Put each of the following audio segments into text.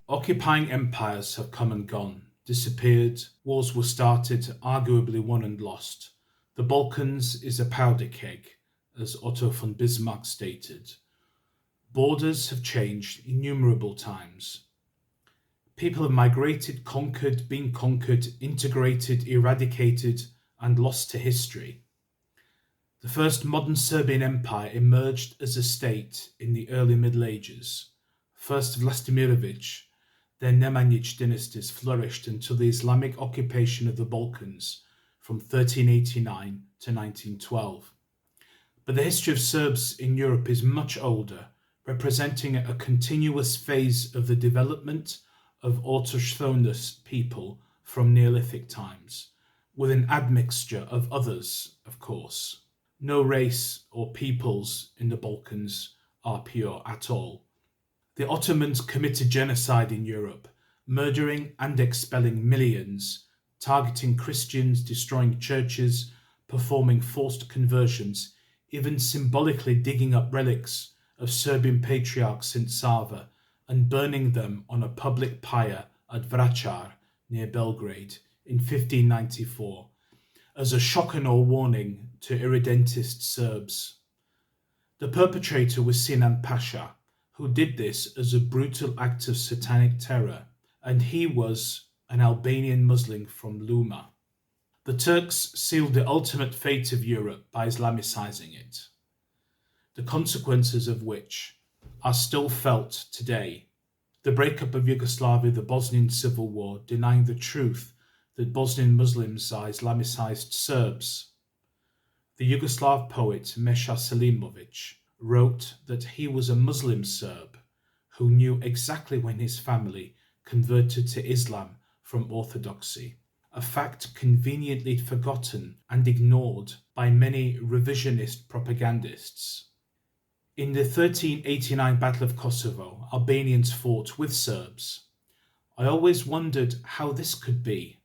Occupying empires have come and gone, disappeared, wars were started, arguably won and lost. The Balkans is a powder keg, as Otto von Bismarck stated. Borders have changed innumerable times. People have migrated, conquered, been conquered, integrated, eradicated, and lost to history. The first modern Serbian empire emerged as a state in the early Middle Ages. First Vlastimirović, then Nemanjić dynasties flourished until the Islamic occupation of the Balkans from 1389 to 1912. But the history of Serbs in Europe is much older, representing a continuous phase of the development of autochthonous people from Neolithic times, with an admixture of others, of course. No race or peoples in the Balkans are pure at all. The Ottomans committed genocide in Europe, murdering and expelling millions, targeting Christians, destroying churches, performing forced conversions, even symbolically digging up relics of Serbian patriarch St. Sava and burning them on a public pyre at Vračar near Belgrade in 1594 as a shock and awe warning to irredentist Serbs. The perpetrator was Sinan Pasha, who did this as a brutal act of satanic terror, and he was an Albanian Muslim from Luma. The Turks sealed the ultimate fate of Europe by Islamicizing it, the consequences of which are still felt today. The breakup of Yugoslavia, the Bosnian Civil War, denying the truth that Bosnian Muslims are Islamicized Serbs. The Yugoslav poet Meša Selimović wrote that he was a Muslim Serb who knew exactly when his family converted to Islam from Orthodoxy, a fact conveniently forgotten and ignored by many revisionist propagandists. In the 1389 Battle of Kosovo, Albanians fought with Serbs. I always wondered how this could be.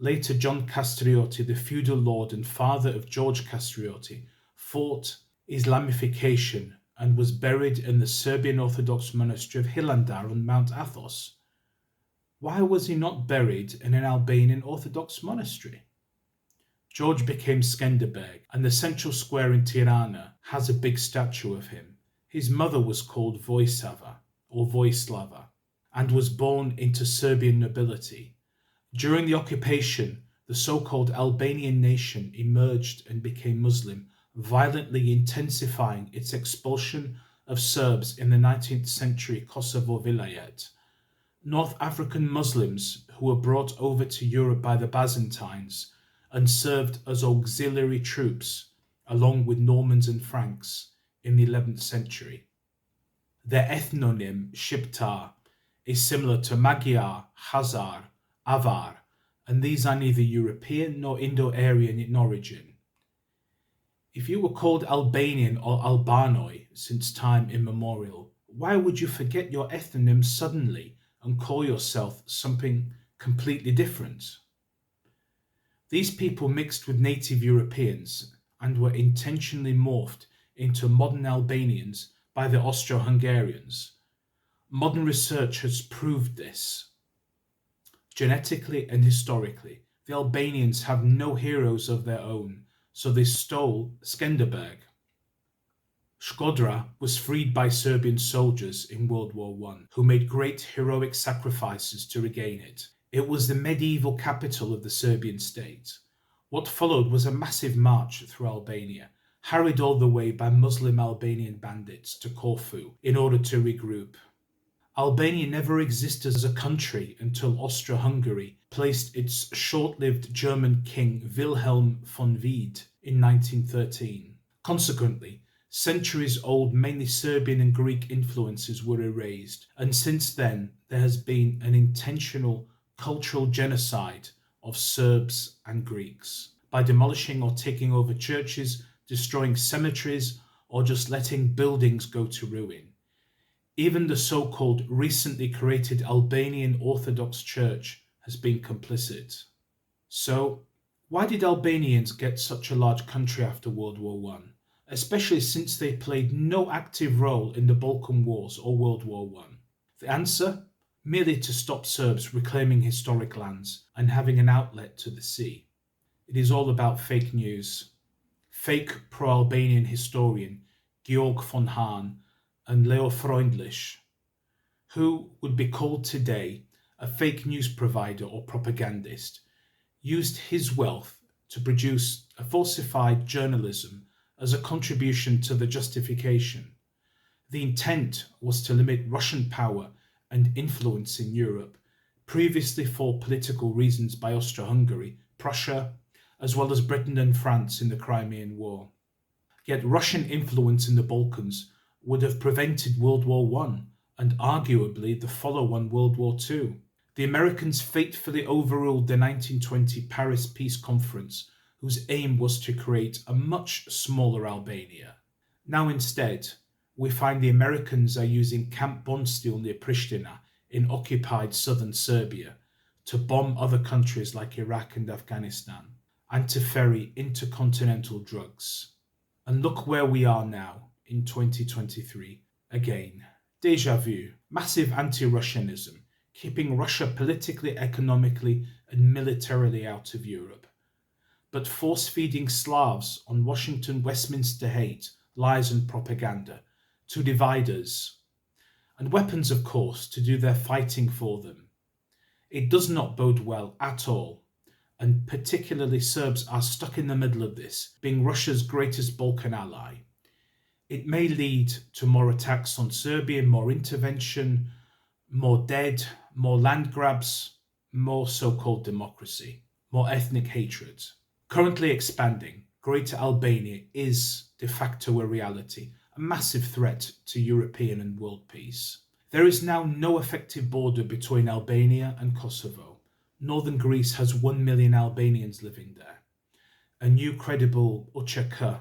Later, John Castrioti, the feudal lord and father of George Castrioti, fought Islamification and was buried in the Serbian Orthodox monastery of Hilandar on Mount Athos. Why was he not buried in an Albanian Orthodox monastery? George became Skenderberg, and the central square in Tirana has a big statue of him. His mother was called Vojsava, or Vojislava, and was born into Serbian nobility. During the occupation, the so-called Albanian nation emerged and became Muslim, violently intensifying its expulsion of Serbs in the 19th century Kosovo Vilayet. North African Muslims who were brought over to Europe by the Byzantines and served as auxiliary troops along with Normans and Franks in the 11th century. Their ethnonym, Shqiptar, is similar to Magyar, Khazar, Avar, and these are neither European nor Indo-Aryan in origin. If you were called Albanian or Albanoi since time immemorial, why would you forget your ethnonym suddenly and call yourself something completely different? These people mixed with native Europeans and were intentionally morphed into modern Albanians by the Austro-Hungarians. Modern research has proved this. Genetically and historically, the Albanians have no heroes of their own, so they stole Skenderberg. Shkodra was freed by Serbian soldiers in World War I, who made great heroic sacrifices to regain it. It was the medieval capital of the Serbian state. What followed was a massive march through Albania, harried all the way by Muslim Albanian bandits to Corfu in order to regroup. Albania never existed as a country until Austro-Hungary placed its short-lived German king Wilhelm von Wied in 1913. Consequently, centuries-old mainly Serbian and Greek influences were erased, and since then there has been an intentional cultural genocide of Serbs and Greeks by demolishing or taking over churches, destroying cemeteries, or just letting buildings go to ruin. Even the so-called recently created Albanian Orthodox Church has been complicit. So, why did Albanians get such a large country after World War I, especially since they played no active role in the Balkan Wars or World War I? The answer? Merely to stop Serbs reclaiming historic lands and having an outlet to the sea. It is all about fake news. Fake pro-Albanian historian Georg von Hahn and Leo Freundlich, who would be called today a fake news provider or propagandist, used his wealth to produce a falsified journalism as a contribution to the justification. The intent was to limit Russian power and influence in Europe, previously for political reasons by Austro-Hungary, Prussia, as well as Britain and France in the Crimean War. Yet Russian influence in the Balkans would have prevented World War I and arguably the follow-on World War II. The Americans fatefully overruled the 1920 Paris Peace Conference, whose aim was to create a much smaller Albania. Now instead, we find the Americans are using Camp Bondsteel near Pristina in occupied southern Serbia to bomb other countries like Iraq and Afghanistan, and to ferry intercontinental drugs. And look where we are now in 2023. Again, déjà vu, massive anti-Russianism, keeping Russia politically, economically, and militarily out of Europe, but force-feeding Slavs on Washington Westminster hate, lies and propaganda to divide us, and weapons, of course, to do their fighting for them. It does not bode well at all, and particularly Serbs are stuck in the middle of this, being Russia's greatest Balkan ally. It may lead to more attacks on Serbia, more intervention, more dead, more land grabs, more so-called democracy, more ethnic hatred. Currently expanding, Greater Albania is de facto a reality, a massive threat to European and world peace. There is now no effective border between Albania and Kosovo. Northern Greece has 1 million Albanians living there. A new credible UÇK,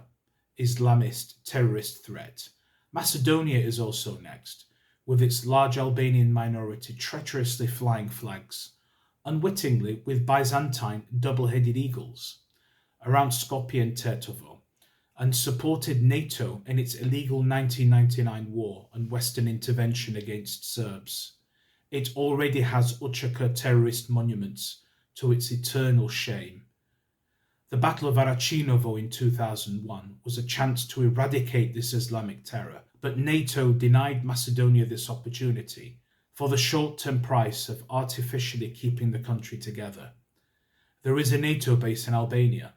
Islamist terrorist threat. Macedonia is also next, with its large Albanian minority treacherously flying flags, unwittingly with Byzantine double-headed eagles, around Skopje and Tetovo, and supported NATO in its illegal 1999 war and Western intervention against Serbs. It already has UÇK terrorist monuments to its eternal shame. The Battle of Arachinovo in 2001 was a chance to eradicate this Islamic terror, but NATO denied Macedonia this opportunity for the short-term price of artificially keeping the country together. There is a NATO base in Albania.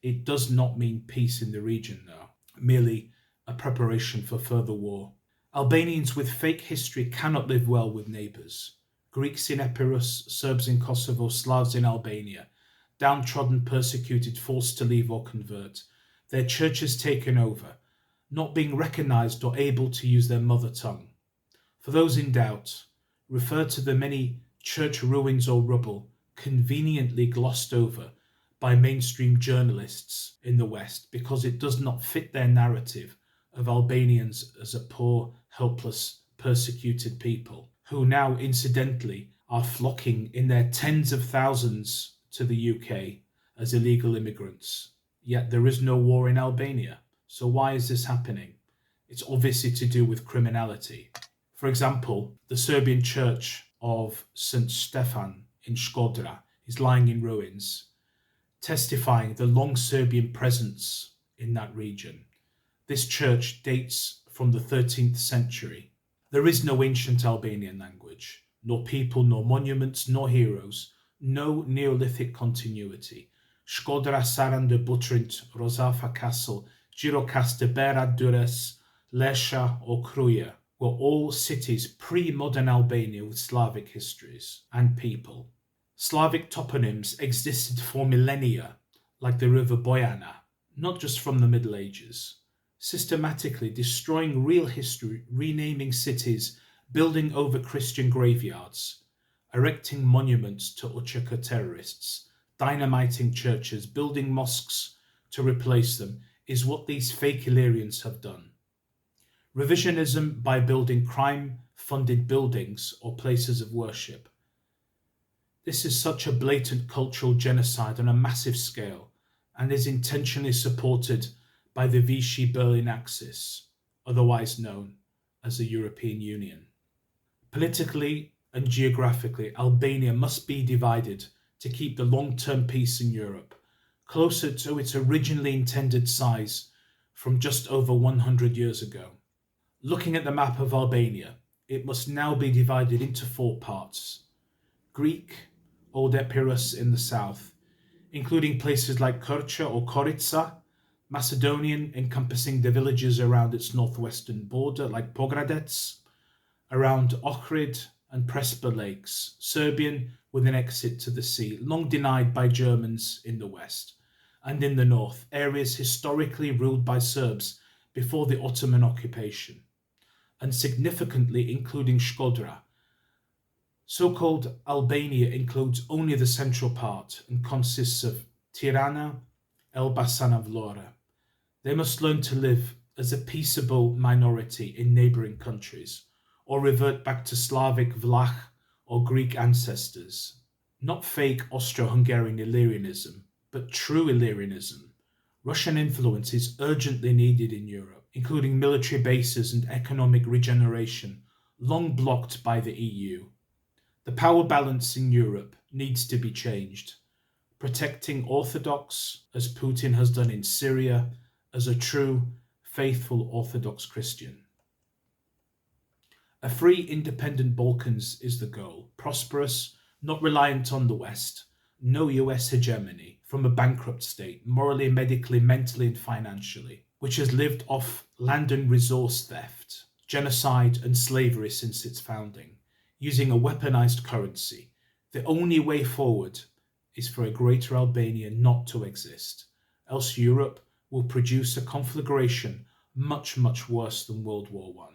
It does not mean peace in the region, though, merely a preparation for further war. Albanians with fake history cannot live well with neighbours. Greeks in Epirus, Serbs in Kosovo, Slavs in Albania, downtrodden, persecuted, forced to leave or convert, their churches taken over, not being recognised or able to use their mother tongue. For those in doubt, refer to the many church ruins or rubble conveniently glossed over by mainstream journalists in the West because it does not fit their narrative of Albanians as a poor, helpless, persecuted people, who now incidentally are flocking in their tens of thousands to the UK as illegal immigrants. Yet there is no war in Albania. So why is this happening? It's obviously to do with criminality. For example, the Serbian church of St. Stefan in Shkodra is lying in ruins, testifying the long Serbian presence in that region. This church dates from the 13th century. There is no ancient Albanian language, nor people, nor monuments, nor heroes, no Neolithic continuity. Shkodra, Saranda, Butrint, Rozafa Castle, Gjirokastër, Berat, Durrës, Lesha or Kruja were all cities pre-modern Albania with Slavic histories and people. Slavic toponyms existed for millennia, like the river Bojana, not just from the Middle Ages, systematically destroying real history, renaming cities, building over Christian graveyards, erecting monuments to UÇK terrorists, dynamiting churches, building mosques to replace them, is what these fake Illyrians have done. Revisionism by building crime-funded buildings or places of worship. This is such a blatant cultural genocide on a massive scale and is intentionally supported by the Vichy Berlin Axis, otherwise known as the European Union. Politically and geographically, Albania must be divided to keep the long-term peace in Europe, closer to its originally intended size from just over 100 years ago. Looking at the map of Albania, it must now be divided into 4 parts. Greek, Old Epirus in the south, including places like Kircha or Korica, Macedonian, encompassing the villages around its northwestern border like Pogradec, around Ohrid and Prespa lakes, Serbian with an exit to the sea, long denied by Germans in the west, and in the north, areas historically ruled by Serbs before the Ottoman occupation, and significantly including Shkodra. So-called Albania includes only the central part and consists of Tirana, Elbasan and Vlora. They must learn to live as a peaceable minority in neighbouring countries, or revert back to Slavic, Vlach or Greek ancestors. Not fake Austro-Hungarian Illyrianism, but true Illyrianism. Russian influence is urgently needed in Europe, including military bases and economic regeneration, long blocked by the EU. The power balance in Europe needs to be changed, protecting Orthodox, as Putin has done in Syria, as a true, faithful Orthodox Christian. A free, independent Balkans is the goal, prosperous, not reliant on the West, no US hegemony, from a bankrupt state, morally, medically, mentally and financially, which has lived off land and resource theft, genocide and slavery since its founding, using a weaponized currency. The only way forward is for a greater Albania not to exist, else Europe will produce a conflagration much, much worse than World War I.